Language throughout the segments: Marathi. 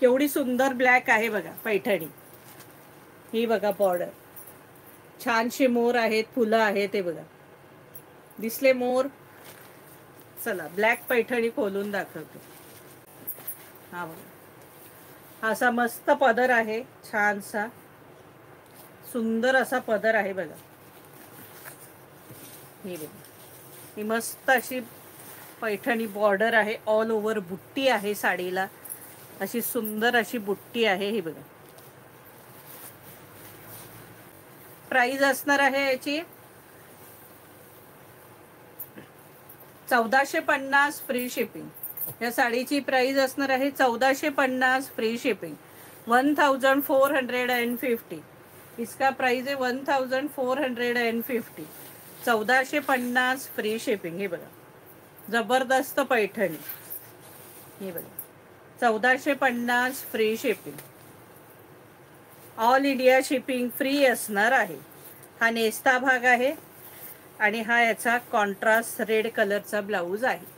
केवढी सुंदर ब्लॅक आहे बघा पैठणी. ही बघा बॉर्डर, छानशे मोर आहेत, फुलं आहेत. हे बघा, दिसले मोर? चला ब्लॅक पैठणी खोलून दाखवते. हा बघा, असा मस्त पदर आहे, छानसा सुंदर असा पदर आहे बघा. ही बघा, ही मस्त अशी पैठणी बॉर्डर आहे, ऑल ओव्हर बुट्टी आहे साडीला, अशी सुंदर अशी बुट्टी आहे. ही बघा, प्राइस असणार आहे याची 1450 फ्री शिपिंग. या साडीची प्राइस असणार आहे 1450 फ्री शिपिंग, 1450. इसका प्राइस है 1450, 1450 फ्री शिपिंग. हे बघा, जबरदस्त पैठणी. हे बघा, 1450 free shipping, all India shipping free असणार आहे. हा नेस्ता भाग आहे आणि हा याचा कॉन्ट्रास्ट रेड कलरचा ब्लाऊज आहे.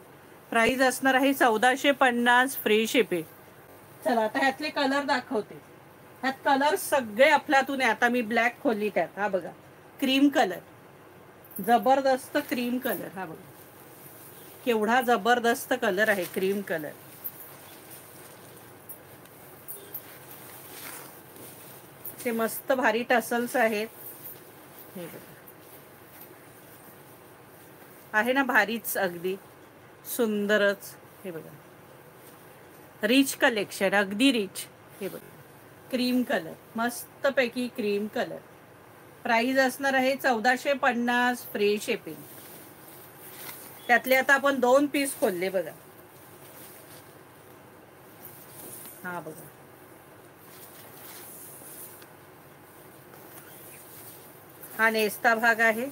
प्राइस असणार आहे 1450 फ्री शिपिंग. चला आता ह्यातले कलर दाखवते. ह्यात कलर सगळे आपल्यातून आहे. आता मी ब्लॅक खोलली त्यात. हा बघा, क्रीम कलर, जबरदस्त क्रीम कलर. हा बघा, केवढा जबरदस्त कलर आहे, क्रीम कलर. ते मस्त भारी टसल्स आहेत. हे बघा, आहे ना भारीच, अगदी सुंदरच. हे बघा, रिच कलेक्शन, अगदी रिच. हे बघा, क्रीम कलर, मस्तपैकी क्रीम कलर. प्राइस असणार आहे 1450 फ्री शिपिंग. त्यातले आता आपण 2 पीस खोलले बघा. हा बघा, हा नेस्ता भाग आहे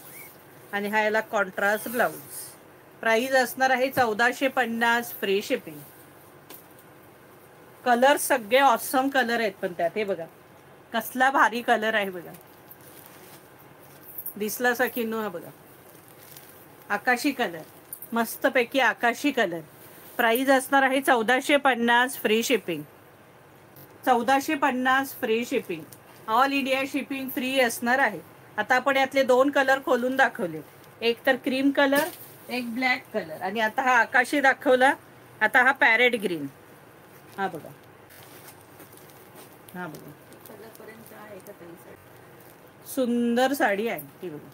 आणि हा याला कॉन्ट्रास्ट ब्लाऊज. प्राइस असणार आहे 1450 फ्री शिपिंग. कलर सगळे ऑसम कलर आहेत पण त्यात. हे बघा, कसला भारी कलर आहे बघा, दिसला सखींनो? हा बघा, आकाशी कलर, मस्तपैकी आकाशी कलर. प्राइस असणार आहे 1450 free shipping, 1450 free shipping, all India shipping free असणार आहे. आता आपण यातले 2 कलर खोलून दाखवले, एक तर क्रीम कलर, एक ब्लॅक कलर, आणि आता हा आकाशी दाखवला. आता हा पॅरेट ग्रीन. हा बघा, हा बघा, सुंदर साडी आहे ती बघा.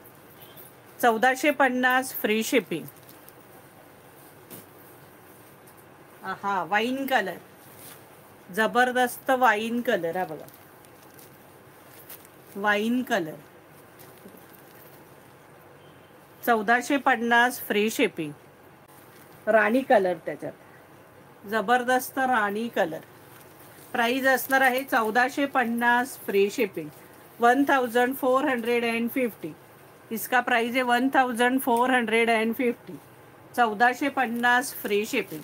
1450 फ्री शिपिंग. हा वाईन कलर, जबरदस्त वाईन कलर. हा बघा, वाईन कलर, 1450 फ्री शिपिंग. राणी कलर त्याच्यात, जबरदस्त राणी कलर. प्राइस असणार आहे 1450 फ्री शिपिंग, 1450. इसका प्राइस है 1450, 1450 फ्री शिपिंग.